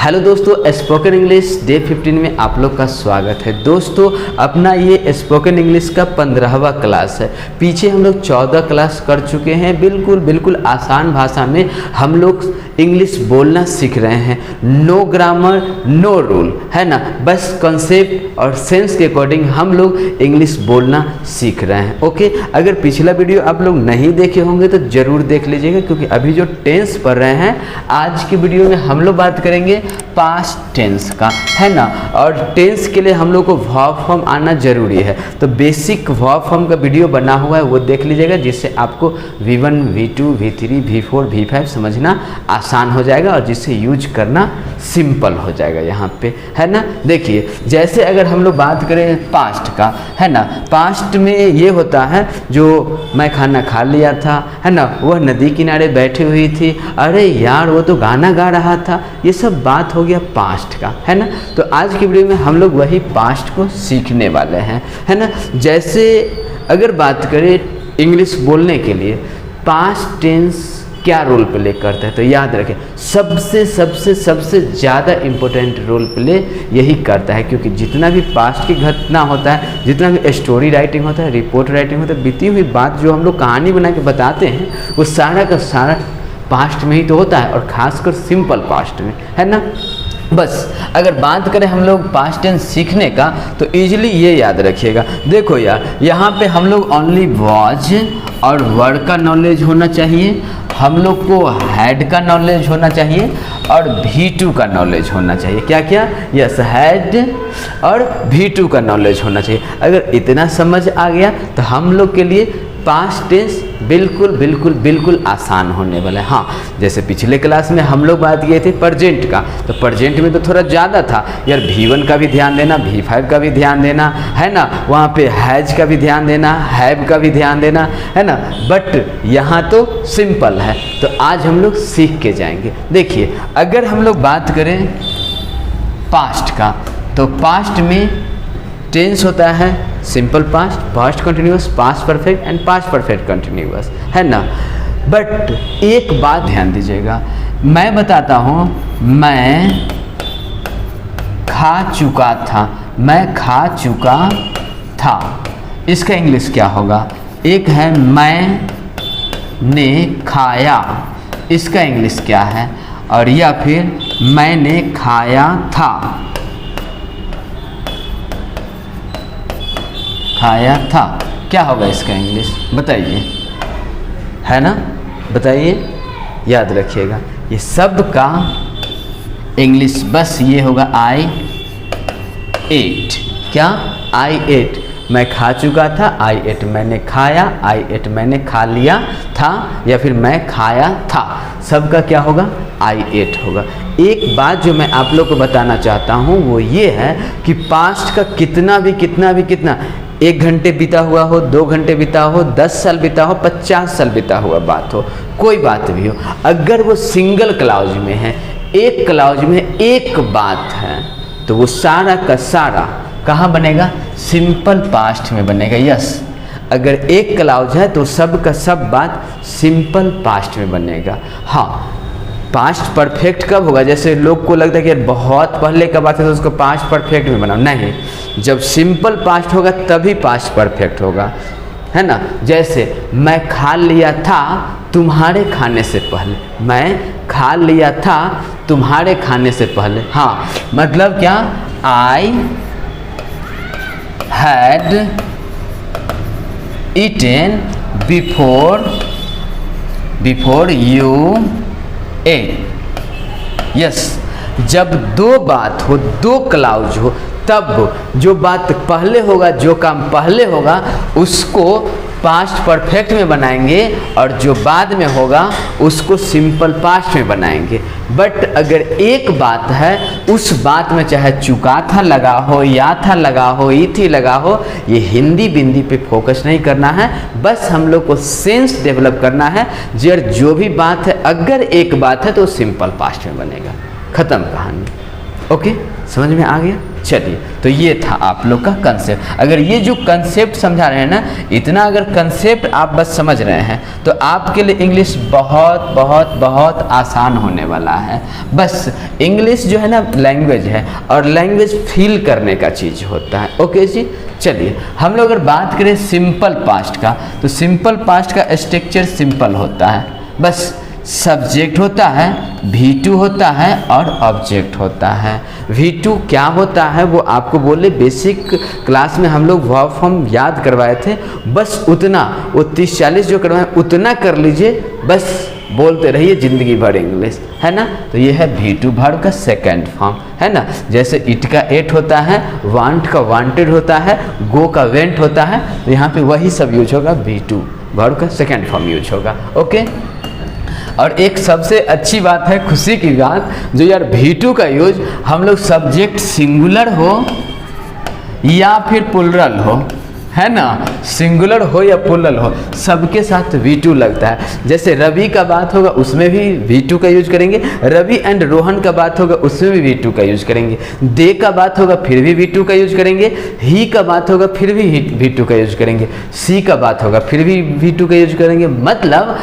Hello दोस्तों, spoken English day 15 में आप लोग का स्वागत है। दोस्तों, अपना ये स्पोकन इंग्लिश का 15वां क्लास है। पीछे हम लोग 14 क्लास कर चुके हैं। बिल्कुल आसान भाषा में हम लोग इंग्लिश बोलना सीख रहे हैं। नो ग्रामर नो रूल, है ना। बस कॉन्सेप्ट और सेंस के अकॉर्डिंग हम लोग इंग्लिश बोलना सीख रहे हैं। ओके, अगर पिछला वीडियो आप लोग नहीं देखे होंगे तो ज़रूर देख लीजिएगा, क्योंकि अभी जो टेंस पढ़ रहे हैं आज की वीडियो में हम लोग बात करेंगे पास्ट टेंस का, है ना। और टेंस के लिए हम लोग को वर्ब फॉर्म आना जरूरी है। तो बेसिक वर्ब फॉर्म का वीडियो बना हुआ है, वो देख लीजिएगा, जिससे आपको V1 V2 V3 V4 V5 समझना आसान हो जाएगा और जिससे यूज करना सिंपल हो जाएगा यहाँ पे, है ना। देखिए, जैसे अगर हम लोग बात करें पास्ट का, है ना। पास्ट में ये होता है जो मैं खाना खा लिया था, है ना, वह नदी किनारे बैठी हुई थी, अरे यार वो तो गाना गा रहा था, ये सब बात हो गया पास्ट का, है ना। तो आज की वीडियो में हम लोग वही पास्ट को सीखने वाले हैं, है ना। जैसे अगर बात करें इंग्लिश बोलने के लिए पास्ट टेंस क्या रोल प्ले करता है, तो याद रखें सबसे ज़्यादा इम्पोर्टेंट रोल प्ले यही करता है। क्योंकि जितना भी पास्ट की घटना होता है, जितना भी स्टोरी राइटिंग होता है, रिपोर्ट राइटिंग होता है, बीती हुई बात जो हम लोग कहानी बना के बताते हैं, वो सारा का सारा पास्ट में ही तो होता है, और ख़ासकर सिंपल पास्ट में, है ना। बस अगर बात करें हम लोग पास्ट टेंस सीखने का, तो इजीली ये याद रखिएगा। देखो यार, यहाँ पे हम लोग ओनली वॉज और वर्ड का नॉलेज होना चाहिए, हम लोग को हैड का नॉलेज होना चाहिए और V2 का नॉलेज होना चाहिए। क्या क्या? यस, हैड और V2 का नॉलेज होना चाहिए। अगर इतना समझ आ गया तो हम लोग के लिए पास्ट टेंस बिल्कुल आसान होने वाला है। हाँ, जैसे पिछले क्लास में हम लोग बात किए थे प्रेजेंट का, तो प्रेजेंट में तो थोड़ा ज़्यादा था यार। V1 का भी ध्यान देना, V5 का भी ध्यान देना, है ना। वहाँ पे हैज का भी ध्यान देना, हैव का भी ध्यान देना, है ना। बट यहाँ तो सिंपल है, तो आज हम लोग सीख के जाएंगे। देखिए, अगर हम लोग बात करें पास्ट का, तो पास्ट में टेंस होता है simple past, past continuous, past perfect and past perfect continuous, है ना। बट एक बात ध्यान दीजिएगा, मैं बताता हूँ मैं खा चुका था, मैं खा चुका था, इसका इंग्लिश क्या होगा? एक है मैंने खाया, इसका इंग्लिश क्या है? और या फिर मैंने खाया था, खाया था, क्या होगा इसका इंग्लिश? बताइए, है ना, बताइए, याद रखिएगा। ये सब का इंग्लिश बस ये होगा I ate। क्या? I ate, मैं खा चुका था, I ate, मैंने खाया, I ate, मैंने खा लिया था, या फिर मैं खाया था, सबका क्या होगा? I ate होगा। एक बात जो मैं आप लोग को बताना चाहता हूँ वो ये है कि पास्ट का कितना भी 1 घंटे बीता हुआ हो, 2 घंटे बीता हो, 10 साल बीता हो, 50 साल बीता हुआ बात हो, कोई बात भी हो, अगर वो सिंगल क्लाउज में है, एक क्लाउज में एक बात है, तो वो सारा का सारा कहाँ बनेगा? सिंपल पास्ट में बनेगा। यस, अगर एक क्लाउज है तो सब का सब बात सिंपल पास्ट में बनेगा। हाँ, पास्ट परफेक्ट कब होगा? जैसे लोग को लगता है कि यार बहुत पहले का बात है तो उसको पास्ट परफेक्ट में बनाओ, नहीं, जब सिंपल पास्ट होगा तभी पास्ट परफेक्ट होगा, है ना। जैसे मैं खा लिया था तुम्हारे खाने से पहले, मैं खा लिया था तुम्हारे खाने से पहले। हाँ, मतलब क्या? I had eaten before you ate। Yes, जब दो बात हो, दो क्लाउज हो, तब जो बात पहले होगा, जो काम पहले होगा, उसको पास्ट परफेक्ट में बनाएंगे, और जो बाद में होगा उसको सिंपल पास्ट में बनाएंगे। बट अगर एक बात है, उस बात में चाहे चुका था लगा हो, या था लगा हो, ई थी लगा हो, ये हिंदी बिंदी पे फोकस नहीं करना है। बस हम लोग को सेंस डेवलप करना है। जो भी बात है, अगर एक बात है तो सिंपल पास्ट में बनेगा, खत्म कहानी। ओके, समझ में आ गया? चलिए, तो ये था आप लोग का कंसेप्ट। अगर ये जो कंसेप्ट समझा रहे हैं ना, इतना अगर कंसेप्ट आप बस समझ रहे हैं तो आपके लिए इंग्लिश बहुत बहुत बहुत आसान होने वाला है। बस इंग्लिश जो है ना लैंग्वेज है, और लैंग्वेज फील करने का चीज़ होता है। ओके जी, चलिए हम लोग अगर बात करें सिंपल पास्ट का, तो सिंपल पास्ट का स्ट्रक्चर सिंपल होता है। बस सब्जेक्ट होता है, V2 होता है और ऑब्जेक्ट होता है। V2 क्या होता है वो आपको बोले, बेसिक क्लास में हम लोग वर्ब फॉर्म याद करवाए थे, बस उतना, वो 30-40 जो करवाए उतना कर लीजिए, बस बोलते रहिए ज़िंदगी भर इंग्लिश, है ना। तो ये है V2 वर्ब का सेकंड फॉर्म, है ना। जैसे इट का एट होता है, वांट का वांटेड होता है, गो का वेंट होता है, तो यहाँ पे वही सब यूज होगा, V2 वर्ब का सेकंड फॉर्म यूज होगा। ओके, और एक सबसे अच्छी बात है, खुशी की बात, जो यार V2 का यूज हम लोग सब्जेक्ट सिंगुलर हो या फिर प्लुरल हो, है ना, सिंगुलर हो या प्लुरल हो, सबके साथ V2 लगता है। जैसे रवि का बात होगा उसमें भी V2 का यूज करेंगे, रवि एंड रोहन का बात होगा उसमें भी V2 का यूज करेंगे, दे का बात होगा फिर भी V2 का यूज करेंगे, ही का बात होगा फिर भी V2 का यूज करेंगे, सी का बात होगा फिर भी V2 का यूज करेंगे। मतलब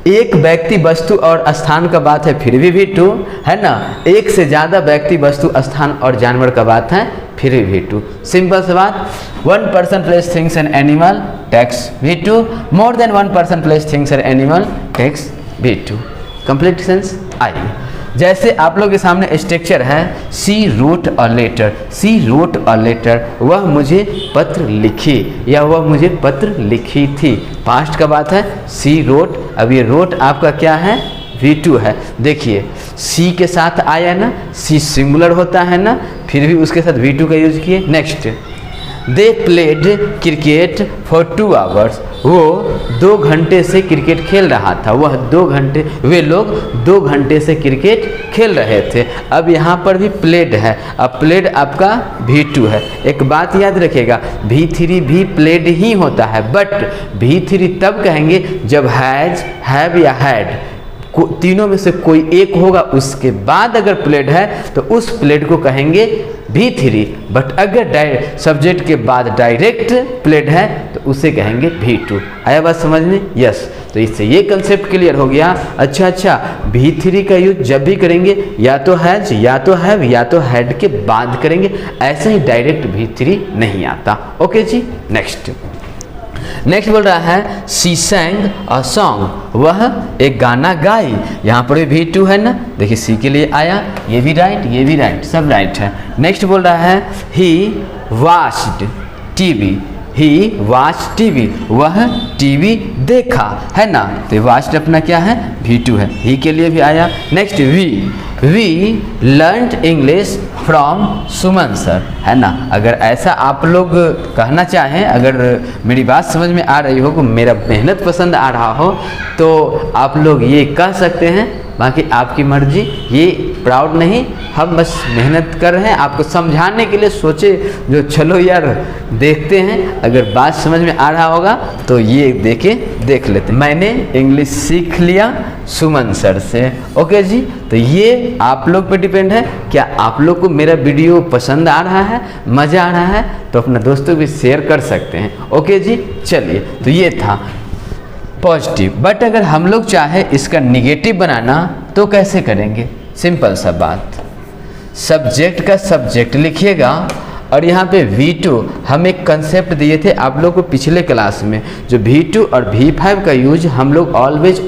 एक व्यक्ति वस्तु और स्थान का बात है फिर भी V2, है ना। एक से ज़्यादा व्यक्ति वस्तु स्थान और जानवर का बात है फिर भी V2। सिंपल सी बात, 1 person place things and animal takes V2, more than 1 person place things and animal takes V2। Complete sense आइए। जैसे आप लोग के सामने स्ट्रक्चर है, she wrote a letter, she wrote a letter, वह मुझे पत्र लिखी या वह मुझे पत्र लिखी थी। पास्ट का बात है, सी रोट, अब ये रोट आपका क्या है, V2 है। देखिए सी के साथ आया ना, सी सिंगुलर होता है ना, फिर भी उसके साथ V2 का यूज किए। Next, they played cricket for 2 hours, वो 2 घंटे से क्रिकेट खेल रहा था, वह 2 घंटे, वे लोग 2 घंटे से क्रिकेट खेल रहे थे। अब यहाँ पर भी प्लेड है, अब प्लेड आपका V2 है। एक बात याद रखिएगा, V3 भी प्लेड ही होता है, बट V3 तब कहेंगे जब हैज, हैव या हैड, तीनों में से कोई एक होगा, उसके बाद अगर प्लेड है तो उस प्लेड को कहेंगे V3, बट अगर सब्जेक्ट के बाद डायरेक्ट प्लेड है तो उसे कहेंगे V2। आया बात समझ में? यस। तो इससे ये कंसेप्ट क्लियर हो गया। अच्छा, V3 का यूज जब भी करेंगे या तो हैज या तो हैव या तो हैड के बाद करेंगे, ऐसे ही डायरेक्ट V3 नहीं आता। ओके जी, नेक्स्ट बोल रहा है शी sang a song, वह एक गाना गाई। यहाँ पर भी V2 है ना, देखिए सी के लिए आया, ये भी राइट, ये भी राइट, सब राइट है। नेक्स्ट बोल रहा है he watched TV, he watch TV, वह टीवी देखा, है ना। तो वॉच्ड अपना क्या है, V2 है, ही के लिए भी आया। Next we learned English from Suman sir, है ना। अगर ऐसा आप लोग कहना चाहें, अगर मेरी बात समझ में आ रही हो, को मेरा मेहनत पसंद आ रहा हो, तो आप लोग ये कह सकते हैं, बाकी आपकी मर्जी। ये प्राउड नहीं, हम बस मेहनत कर रहे हैं आपको समझाने के लिए, सोचे जो चलो यार देखते हैं, अगर बात समझ में आ रहा होगा तो ये देख लेते हैं। मैंने इंग्लिश सीख लिया सुमन सर से। ओके जी, तो ये आप लोग पे डिपेंड है, क्या आप लोग को मेरा वीडियो पसंद आ रहा है, मज़ा आ रहा है, तो अपना दोस्तों भी शेयर कर सकते हैं। ओके जी, चलिए, तो ये था पॉजिटिव। बट अगर हम लोग चाहे इसका निगेटिव बनाना तो कैसे करेंगे? सिंपल सा बात, सब्जेक्ट का सब्जेक्ट लिखिएगा, और यहाँ पे V2 हम एक कंसेप्ट दिए थे आप लोग को पिछले क्लास में, जो V2 और V5 का यूज हम लोग ऑलवेज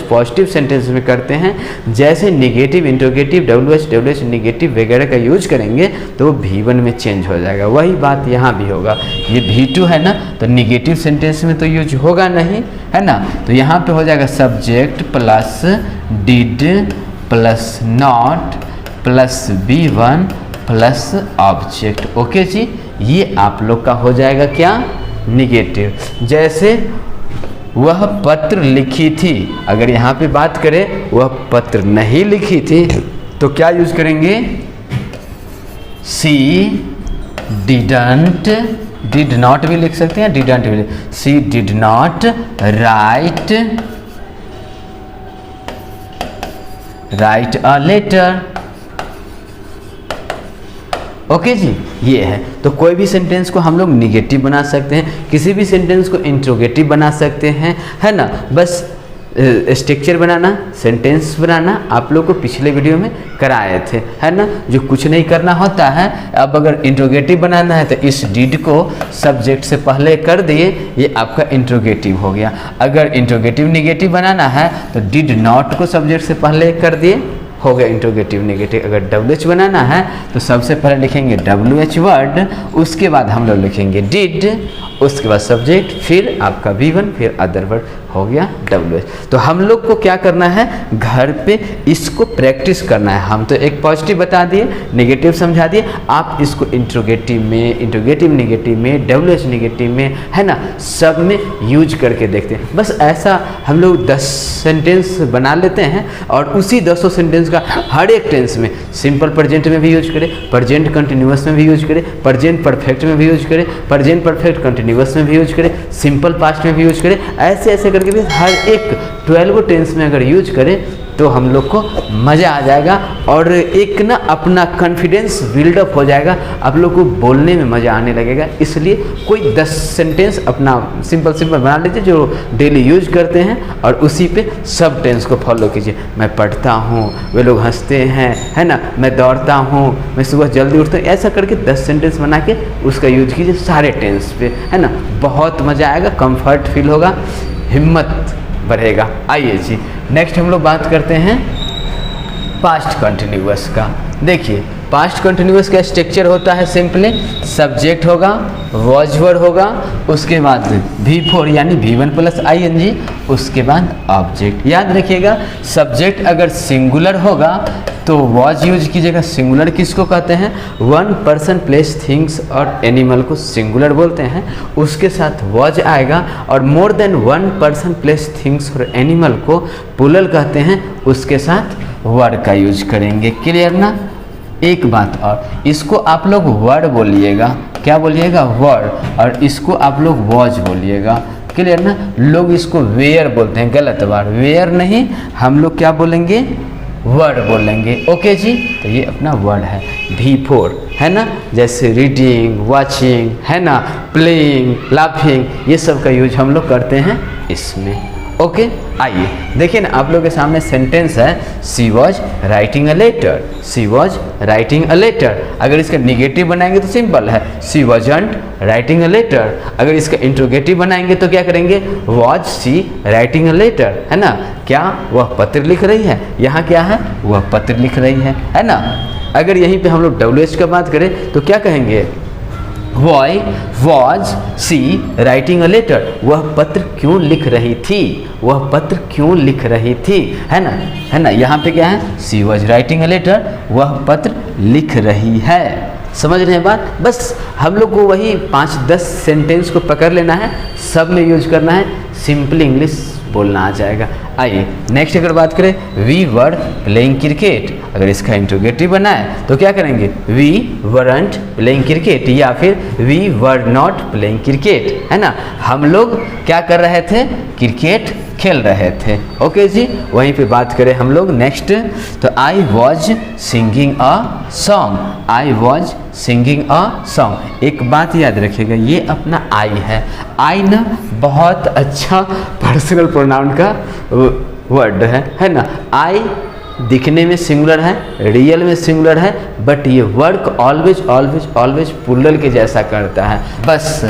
पॉजिटिव सेंटेंस में करते हैं। जैसे निगेटिव, इंट्रोगेटिव, WH निगेटिव वगैरह का यूज करेंगे तो V1 में चेंज हो जाएगा। वही बात यहाँ भी होगा, ये V2 है ना, तो निगेटिव सेंटेंस में तो यूज होगा नहीं, है ना। तो यहाँ पे हो जाएगा subject plus did plus not plus V1 plus object. Okay जी, ये आप लोग का हो जाएगा क्या, निगेटिव। जैसे वह पत्र लिखी थी, अगर यहाँ पे बात करें वह पत्र नहीं लिखी थी तो क्या यूज करेंगे, सी डिडंट, डिड नॉट भी लिख सकते हैं, डिडंट भी, she did not write a letter, okay जी, ये है। तो कोई भी सेंटेंस को हम लोग निगेटिव बना सकते हैं, किसी भी सेंटेंस को इंट्रोगेटिव बना सकते हैं, है ना। बस स्ट्रक्चर बनाना, सेंटेंस बनाना आप लोग को पिछले वीडियो में कराए थे, है ना। जो कुछ नहीं करना होता है, अब अगर इंट्रोगेटिव बनाना है तो इस डिड को सब्जेक्ट से पहले कर दिए, ये आपका इंट्रोगेटिव हो गया। अगर इंट्रोगेटिव निगेटिव बनाना है तो डिड नॉट को सब्जेक्ट से पहले कर दिए, हो गया इंट्रोगेटिव निगेटिव। अगर WH बनाना है तो सबसे पहले लिखेंगे WH वर्ड, उसके बाद हम लोग लिखेंगे डिड, उसके बाद सब्जेक्ट, फिर आपका V1, फिर अदर वर्ड, हो गया WH। तो हम लोग को क्या करना है, घर पे इसको प्रैक्टिस करना है। हम तो एक पॉजिटिव बता दिए, नेगेटिव समझा दिए, आप इसको इंट्रोगेटिव में, इंट्रोगेटिव निगेटिव में, WH निगेटिव में, है ना, सब में यूज करके देखते हैं। बस ऐसा हम लोग 10 सेंटेंस बना लेते हैं और उसी 10 सेंटेंस का हर एक टेंस में, सिंपल प्रेजेंट में भी यूज करें, प्रेजेंट कंटिन्यूअस में भी यूज करें, प्रेजेंट परफेक्ट में भी यूज करें, प्रेजेंट परफेक्ट कंटिन्यूअस में भी यूज करें, सिंपल पास्ट में भी यूज करें, ऐसे ऐसे करके भी हर एक 12 टेंस में अगर यूज करें तो हम लोग को मज़ा आ जाएगा और एक ना अपना कॉन्फिडेंस बिल्डअप हो जाएगा, आप लोग को बोलने में मज़ा आने लगेगा। इसलिए कोई 10 सेंटेंस अपना सिंपल बना लीजिए जो डेली यूज करते हैं और उसी पे सब टेंस को फॉलो कीजिए। मैं पढ़ता हूँ, वे लोग हंसते हैं, है ना, मैं दौड़ता हूँ, मैं सुबह जल्दी उठता हूँ, ऐसा करके 10 सेंटेंस बना के उसका यूज कीजिए सारे टेंस पे, है ना। बहुत मज़ा आएगा, कंफर्ट फील होगा, हिम्मत बढ़ेगा। आइए जी, नेक्स्ट हम लोग बात करते हैं पास्ट कंटिन्यूअस का। देखिए पास्ट कंटिन्यूअस का स्ट्रक्चर होता है सिंपली, सब्जेक्ट होगा, वॉज वर्ड होगा, उसके बाद V4 यानी V1 प्लस ING, उसके बाद ऑब्जेक्ट। याद रखिएगा सब्जेक्ट अगर सिंगुलर होगा तो वॉज यूज कीजिएगा। सिंगुलर किसको कहते हैं, वन पर्सन प्लेस थिंग्स और एनिमल को सिंगुलर बोलते हैं, उसके साथ वॉज आएगा। और more than one person place things और एनिमल को प्लूरल कहते हैं, उसके साथ वर्ड का यूज करेंगे। क्लियर ना। एक बात और, इसको आप लोग वर्ड बोलिएगा, क्या बोलिएगा, वर्ड, और इसको आप लोग वॉज बोलिएगा। क्लियर ना। लोग इसको वेयर बोलते हैं, गलत बात, वेयर नहीं, हम लोग क्या बोलेंगे, वर्ड बोलेंगे। ओके जी, तो ये अपना वर्ड है V4, है ना। जैसे रीडिंग, वॉचिंग, है ना, प्लेइंग, लाफिंग, ये सब का यूज हम लोग करते हैं इसमें। ओके आइए देखिए ना, आप लोग के सामने सेंटेंस है, she was writing a letter, she was writing a letter. अगर इसका निगेटिव बनाएंगे तो सिंपल है, she wasn't writing a letter. अगर इसका इंट्रोगेटिव बनाएंगे तो क्या करेंगे, was she writing a letter, है ना। क्या वह पत्र लिख रही है, यहाँ क्या है, वह पत्र लिख रही है ना। अगर यहीं पे हम लोग WH का बात करें तो क्या कहेंगे, Why was she writing a letter? वह पत्र क्यों लिख रही थी, वह पत्र क्यों लिख रही थी, है ना। यहाँ पे क्या है, she was writing a letter, वह पत्र लिख रही है। समझ रहे हैं बात। बस हम लोग को वही 5-10 सेंटेंस को पकड़ लेना है, सब में यूज करना है, सिंपल इंग्लिश बोलना आ जाएगा। आइए नेक्स्ट अगर बात करें, वी वर प्लेइंग क्रिकेट। अगर इसका इंट्रोगेटिव बना है तो क्या करेंगे, वी वरंट प्लेइंग क्रिकेट, या फिर we were not playing cricket, है ना। हम लोग क्या कर रहे थे, क्रिकेट खेल रहे थे। ओके जी, वहीं पे बात करें हम लोग नेक्स्ट, तो I was singing a song, I was singing a song. एक बात याद रखिएगा, ये अपना आई है, आई ना बहुत अच्छा पर्सनल प्रोनाउन का वर्ड है ना। आई दिखने में सिंगुलर है, रियल में सिंगुलर है, बट ये work always always always plural के जैसा करता है। बस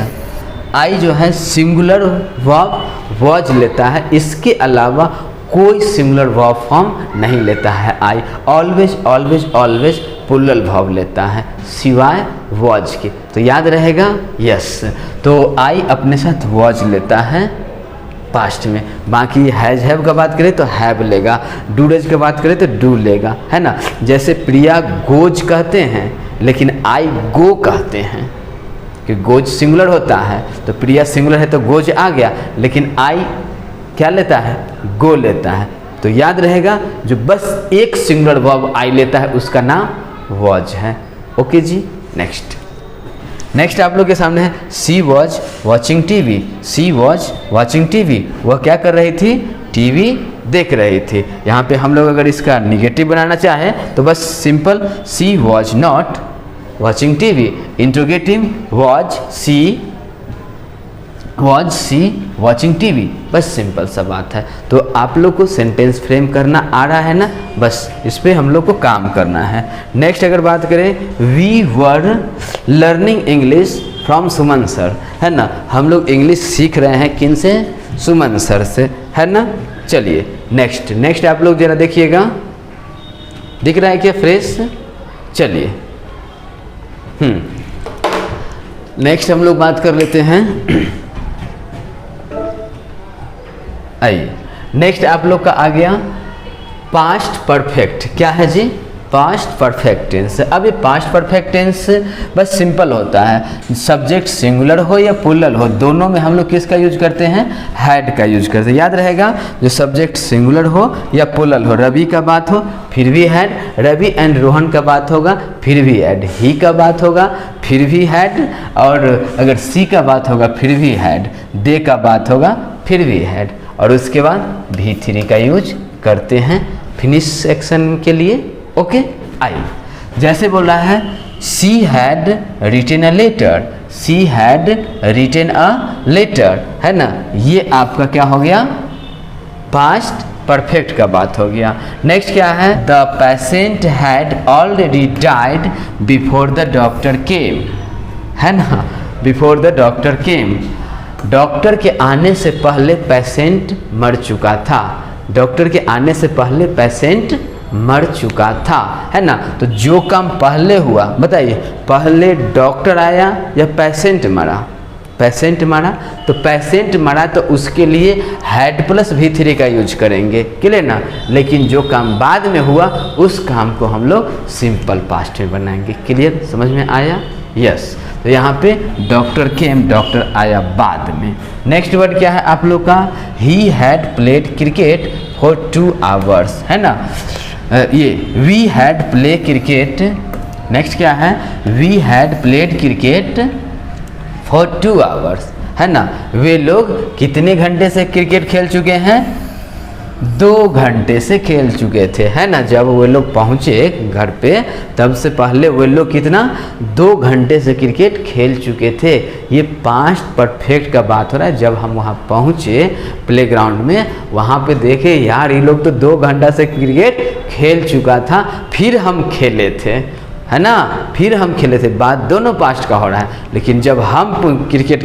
आई जो है सिंगुलर वर्ब वॉज लेता है, इसके अलावा कोई सिंगुलर वर्ब फॉर्म नहीं लेता है। I always always always plural verb लेता है सिवाय वॉज के। तो याद रहेगा, यस। तो आई अपने साथ वॉज लेता है पास्ट में। बाकी हैज हैव का बात करें तो हैव लेगा, डू डेज का बात करें तो डू लेगा, है ना। जैसे प्रिया गोज कहते हैं लेकिन आई गो कहते हैं, कि गोज सिंगुलर होता है तो प्रिया सिंगुलर है तो गोज आ गया, लेकिन आई क्या लेता है, गो लेता है। तो याद रहेगा, जो बस एक सिंगुलर वर्ब आई लेता है उसका नाम वॉज है। ओके जी, नेक्स्ट आप लोग के सामने है, she was watching TV, she was watching TV, वह क्या कर रही थी, टीवी देख रही थी। यहाँ पे हम लोग अगर इसका निगेटिव बनाना चाहें तो बस simple, she was not watching TV. Interrogative was she watching TV. बस सिंपल सा बात है। तो आप लोग को सेंटेंस फ्रेम करना आ रहा है ना, बस इस पे हम लोग को काम करना है। नेक्स्ट अगर बात करें, we were learning English from Suman sir, है ना, हम लोग इंग्लिश सीख रहे हैं किन से, सुमन सर से, है ना। चलिए नेक्स्ट आप लोग जरा देखिएगा, दिख रहा है क्या फ्रेश। चलिए नेक्स्ट हम लोग बात कर लेते हैं। आइए नेक्स्ट आप लोग का आ गया पास्ट परफेक्ट। क्या है जी, पास्ट परफेक्ट टेंस। अब ये पास्ट परफेक्ट टेंस बस सिंपल होता है, सब्जेक्ट सिंगुलर हो या प्लूरल हो, दोनों में हम लोग किसका यूज करते हैं, हैड का यूज करते हैं। याद रहेगा, जो सब्जेक्ट सिंगुलर हो या प्लूरल हो, रवि का बात हो फिर भी हैड, रवि एंड रोहन का बात होगा फिर भी हैड, ही का बात होगा फिर भी हैड, और अगर सी का बात होगा फिर भी हैड, दे का बात होगा फिर भी हैड, और उसके बाद V3 का यूज करते हैं फिनिश एक्शन के लिए। ओके आइए, जैसे बोल रहा है she had written a letter, she had written a letter, है ना, ये आपका क्या हो गया, पास्ट परफेक्ट का बात हो गया। नेक्स्ट क्या है, the patient had already died before the doctor केम, है ना, before the doctor came, doctor के आने से पहले पेशेंट मर चुका था, डॉक्टर के आने से पहले पेशेंट मर चुका था, है ना। तो जो काम पहले हुआ, बताइए पहले डॉक्टर आया या पेशेंट मरा, पेशेंट मरा, तो पेशेंट मरा तो उसके लिए हैड प्लस V3 का यूज करेंगे, क्लियर ना। लेकिन जो काम बाद में हुआ उस काम को हम लोग सिंपल पास्ट में बनाएंगे। क्लियर, समझ में आया, यस। तो यहाँ पे डॉक्टर केम, डॉक्टर आया बाद में। नेक्स्ट वर्ड क्या है आप लोग का, he had played cricket for 2 hours, है ना, ये we had play cricket. Next क्या है, we had played cricket for 2 hours, है ना, वे लोग कितने घंटे से क्रिकेट खेल चुके हैं, 2 घंटे से खेल चुके थे, है ना। जब वे लोग पहुँचे घर पे तब से पहले वे लोग कितना, 2 घंटे से क्रिकेट खेल चुके थे। ये पास्ट परफेक्ट का बात हो रहा है। जब हम वहाँ पहुँचे प्लेग्राउंड में, वहाँ पे देखे यार ये लोग तो 2 घंटा से क्रिकेट खेल चुका था, फिर हम खेले थे, है ना, फिर हम खेले थे। बात दोनों पास्ट का हो रहा है, लेकिन जब हम क्रिकेट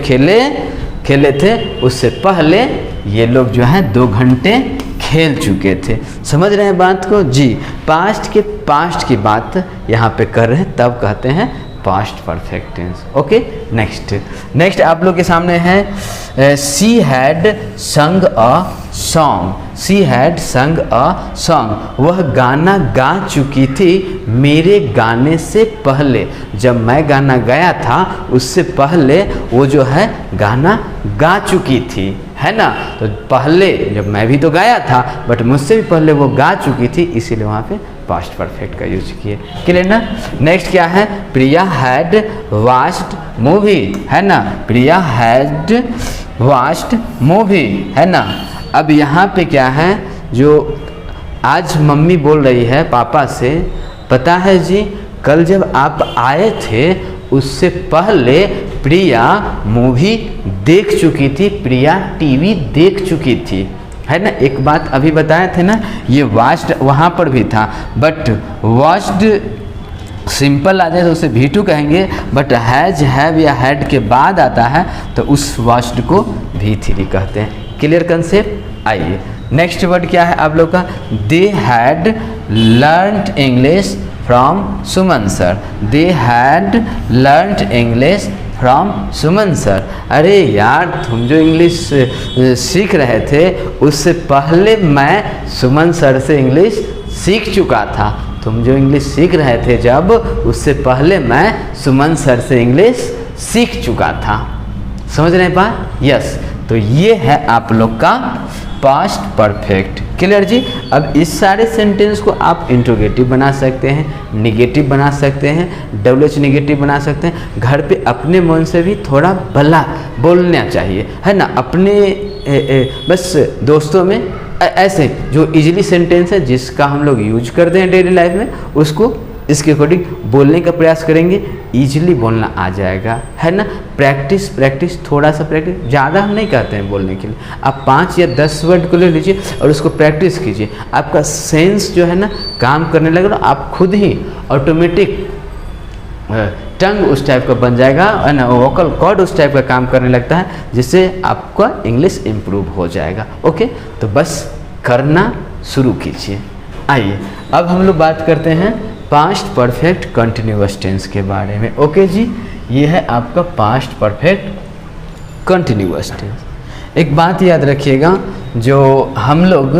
खेले थे उससे पहले ये लोग जो है 2 घंटे खेल चुके थे। समझ रहे हैं बात को जी। पास्ट की बात यहाँ पे कर रहे हैं, तब कहते हैं past perfect tense. Okay next आप लोग के सामने है सी हैड संग अ सॉन्ग, सी हैड संग अ सॉन्ग, वह गाना गा चुकी थी मेरे गाने से पहले। जब मैं गाना गाया था उससे पहले वो जो है गाना गा चुकी थी, है ना। तो पहले जब मैं भी तो गाया था बट मुझसे भी पहले वो गा चुकी थी, इसीलिए वहाँ पे पास्ट परफेक्ट का यूज किए। क्लियर ना। नेक्स्ट क्या है, प्रिया हैड वॉच्ड मूवी, है ना, प्रिया हैड वॉच्ड मूवी, है ना। अब यहाँ पे क्या है, जो आज मम्मी बोल रही है पापा से, पता है जी कल जब आप आए थे उससे पहले प्रिया मूवी देख चुकी थी, प्रिया टीवी देख चुकी थी, है ना। एक बात अभी बताए थे ना, ये वॉच्ड वहाँ पर भी था, बट वॉच्ड सिंपल आ जाए तो उसे V2 कहेंगे, बट हैज हैव या हैड के बाद आता है तो उस वॉच्ड को V3 कहते हैं। Clear concept. आइए नेक्स्ट वर्ड क्या है आप लोग का, they had learned English from Suman sir, they had learned English from Suman sir. अरे यार तुम जो इंग्लिश सीख रहे थे उससे पहले मैं सुमन सर से इंग्लिश सीख चुका था। तुम जो इंग्लिश सीख रहे थे जब, उससे पहले मैं सुमन सर से इंग्लिश सीख चुका था। समझ रहे हैं बात, यस। तो ये है आप लोग का पास्ट परफेक्ट। क्लियर जी। अब इस सारे सेंटेंस को आप इंट्रोगेटिव बना सकते हैं, निगेटिव बना सकते हैं, WH निगेटिव बना सकते हैं। घर पे अपने मन से भी थोड़ा भला बोलना चाहिए, है ना। अपने बस दोस्तों में ऐसे जो इजीली सेंटेंस है जिसका हम लोग यूज करते हैं डेली लाइफ में, उसको इसके अकॉर्डिंग बोलने का प्रयास करेंगे, ईजिली बोलना आ जाएगा, है ना। प्रैक्टिस प्रैक्टिस, थोड़ा सा प्रैक्टिस, ज़्यादा हम नहीं कहते हैं बोलने के लिए। आप 5 या 10 वर्ड को ले लीजिए और उसको प्रैक्टिस कीजिए, आपका सेंस जो है ना काम करने लगेगा, आप खुद ही ऑटोमेटिक टंग उस टाइप का बन जाएगा, है ना, वोकल कॉर्ड उस टाइप का काम करने लगता है, जिससे आपका इंग्लिश इम्प्रूव हो जाएगा। ओके, तो बस करना शुरू कीजिए। आइए अब हम लोग बात करते हैं पास्ट परफेक्ट कंटिन्यूअस टेंस के बारे में। ओके जी, ये है आपका पास्ट परफेक्ट कंटिन्यूअस टेंस। एक बात याद रखिएगा, जो हम लोग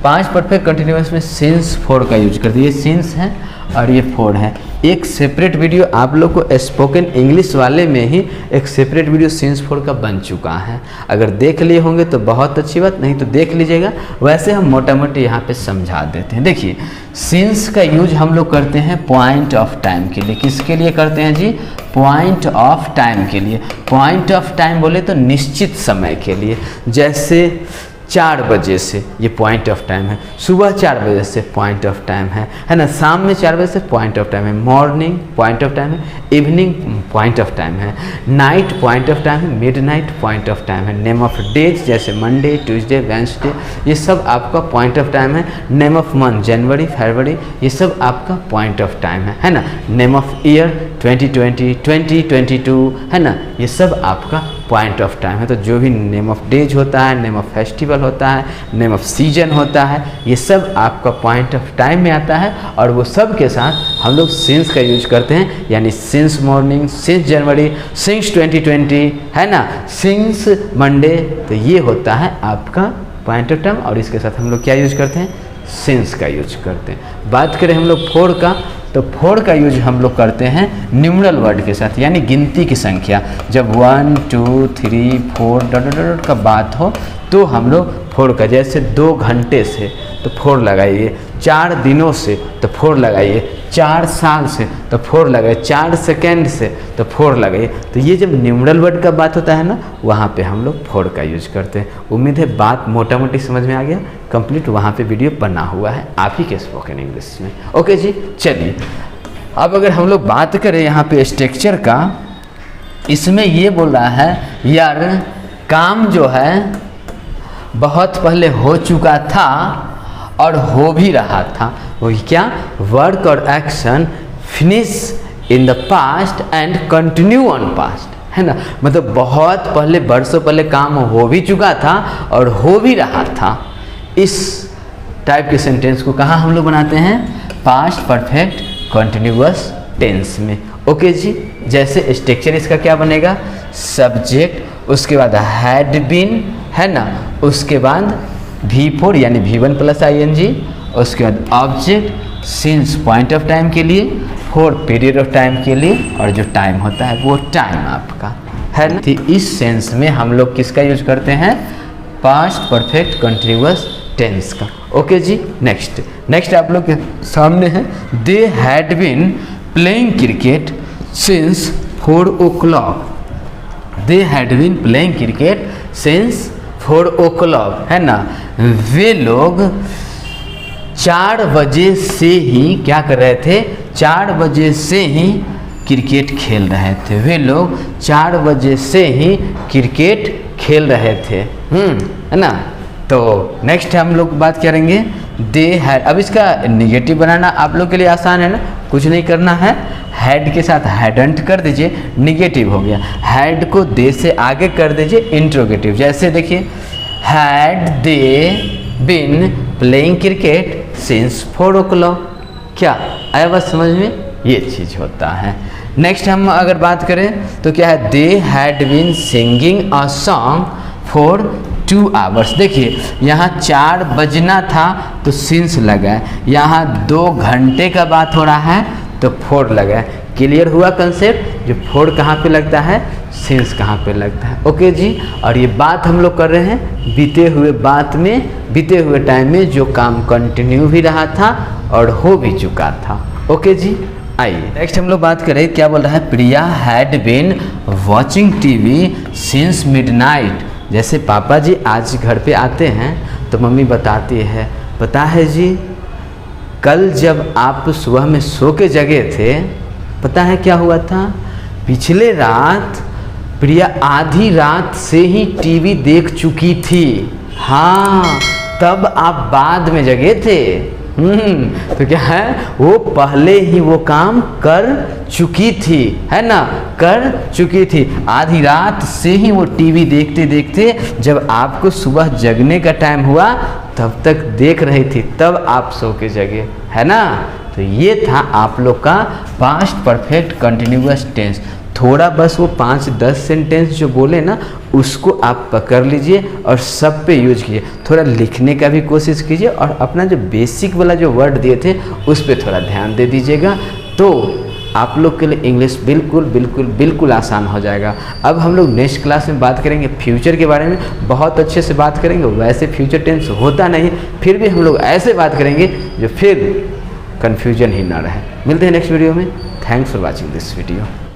पास्ट परफेक्ट कंटिन्यूअस में सिंस फोर का यूज करते हैं, ये सिंस है और ये फोर है। एक सेपरेट वीडियो आप लोग को स्पोकन इंग्लिश वाले में ही एक सेपरेट वीडियो सिंस फोर का बन चुका है, अगर देख लिए होंगे तो बहुत अच्छी बात, नहीं तो देख लीजिएगा। वैसे हम मोटा मोटी यहाँ पे समझा देते हैं। देखिए, सिंस का यूज हम लोग करते हैं पॉइंट ऑफ टाइम के लिए। किसके लिए करते हैं जी? पॉइंट ऑफ टाइम के लिए। पॉइंट ऑफ टाइम बोले तो निश्चित समय के लिए, जैसे 4 बजे से ये पॉइंट ऑफ टाइम है, सुबह 4 बजे से पॉइंट ऑफ टाइम है ना, शाम में 4 बजे से पॉइंट ऑफ टाइम है, मॉर्निंग पॉइंट ऑफ टाइम है, इवनिंग पॉइंट ऑफ टाइम है, नाइट पॉइंट ऑफ टाइम है, मिडनाइट पॉइंट ऑफ टाइम है, नेम ऑफ डेज जैसे मंडे, ट्यूसडे, वेडनेसडे, ये सब आपका पॉइंट ऑफ टाइम है। नेम ऑफ मंथ जनवरी, फरवरी, ये सब आपका पॉइंट ऑफ टाइम है ना। नेम ऑफ ईयर 2020, 2022, है ना, ये सब आपका पॉइंट ऑफ टाइम है। तो जो भी नेम ऑफ डेज होता है, नेम ऑफ फेस्टिवल होता है, नेम ऑफ सीजन होता है, ये सब आपका पॉइंट ऑफ टाइम में आता है, और वो सब के साथ हम लोग सिंस का यूज करते हैं, यानी since morning, since January, since 2020, है ना, सिंस मंडे। तो ये होता है आपका पॉइंट ऑफ टाइम, और इसके साथ हम लोग क्या यूज करते हैं? सिंस का यूज करते हैं। बात करें हम लोग फोर का, तो फोर का यूज हम लोग करते हैं न्यूमरल वर्ड के साथ, यानी गिनती की संख्या। जब 1 2 3 4 डॉट डॉट का बात हो तो हम लोग फोर का, जैसे 2 घंटे से तो फोर लगाइए, 4 दिनों से तो फोर लगाइए, 4 साल से तो फोर लगाइए, 4 सेकेंड से तो फोर लगाइए। तो ये जब न्यूमरल वर्ड का बात होता है ना, वहाँ पे हम लोग फोर का यूज करते हैं। उम्मीद है बात मोटा मोटी समझ में आ गया। कंप्लीट वहाँ पे वीडियो बना हुआ है आप ही के स्पोकन इंग्लिश में। ओके जी, चलिए अब अगर हम लोग बात करें यहाँ पे स्ट्रक्चर का, इसमें ये बोल रहा है यार काम जो है बहुत पहले हो चुका था और हो भी रहा था। वो क्या? वर्क और action finish in the past and continue on past, है ना। मतलब बहुत पहले, बरसों पहले काम हो भी चुका था और हो भी रहा था। इस टाइप के सेंटेंस को कहाँ हम लोग बनाते हैं? पास्ट परफेक्ट कंटिन्यूअस टेंस में। ओके जी, जैसे स्ट्रक्चर इसका क्या बनेगा? सब्जेक्ट, उसके बाद हैड बीन, है ना, उसके बाद V4 यानी V1 प्लस ING, उसके बाद object, since point of time के लिए, फॉर पीरियड ऑफ टाइम के लिए, और जो टाइम होता है वो टाइम आपका, है ना। तो इस सेंस में हम लोग किसका यूज करते हैं? पास्ट परफेक्ट कंटिन्यूअस टेंस का। ओके जी, नेक्स्ट आप लोग के सामने है, they had been playing cricket since 4 o'clock। They had been playing cricket since 4 o'clock, है ना। वे लोग 4 बजे से ही क्या कर रहे थे? 4 बजे से ही क्रिकेट खेल रहे थे। वे लोग 4 बजे से ही क्रिकेट खेल रहे थे, है ना। तो नेक्स्ट हम लोग बात करेंगे दे हैड। अब इसका निगेटिव बनाना आप लोग के लिए आसान है ना, कुछ नहीं करना है, हैड के साथ हैडंट कर दीजिए, निगेटिव हो गया। हैड को दे से आगे कर दीजिए, इंट्रोगेटिव। जैसे देखिए, had they been playing cricket since 4 o'clock। क्या आया बात समझ में? ये चीज़ होता है। नेक्स्ट हम अगर बात करें तो क्या है? They had been singing a song for 2 hours। देखिए यहाँ 4 बजना था तो सिंस लगा है, यहाँ 2 घंटे का बात हो रहा है तो 4 लगा है। क्लियर हुआ कंसेप्ट? जो 4 कहाँ पे लगता है, सिंस कहाँ पे लगता है। ओके जी, और ये बात हम लोग कर रहे हैं बीते हुए बात में, बीते हुए टाइम में जो काम कंटिन्यू भी रहा था और हो भी चुका था। ओके जी, आइए नेक्स्ट हम लोग बात करें, क्या बोल रहा है? Priya had been watching TV since midnight. जैसे पापा जी आज घर पे आते हैं तो मम्मी बताती है, पता है जी कल जब आप सुबह में सो के जगे थे, पता है क्या हुआ था? पिछले रात प्रिया आधी रात से ही टीवी देख चुकी थी। हाँ, तब आप बाद में जगे थे। तो क्या है, वो पहले ही वो काम कर चुकी थी, है ना, कर चुकी थी। आधी रात से ही वो टीवी देखते देखते जब आपको सुबह जगने का टाइम हुआ तब तक देख रही थी, तब आप सो के जगे, है ना। तो ये था आप लोग का पास्ट परफेक्ट कंटिन्यूअस टेंस। थोड़ा बस वो 5-10 सेंटेंस जो बोले ना, उसको आप पकड़ लीजिए और सब पे यूज कीजिए। थोड़ा लिखने का भी कोशिश कीजिए और अपना जो बेसिक वाला जो वर्ड दिए थे उस पे थोड़ा ध्यान दे दीजिएगा, तो आप लोग के लिए इंग्लिश बिल्कुल बिल्कुल बिल्कुल आसान हो जाएगा। अब हम लोग नेक्स्ट क्लास में बात करेंगे फ्यूचर के बारे में, बहुत अच्छे से बात करेंगे। वैसे फ्यूचर टेंस होता नहीं, फिर भी हम लोग ऐसे बात करेंगे जो फिर कन्फ्यूजन ही ना रहे। मिलते हैं नेक्स्ट वीडियो में। Thanks for watching this video.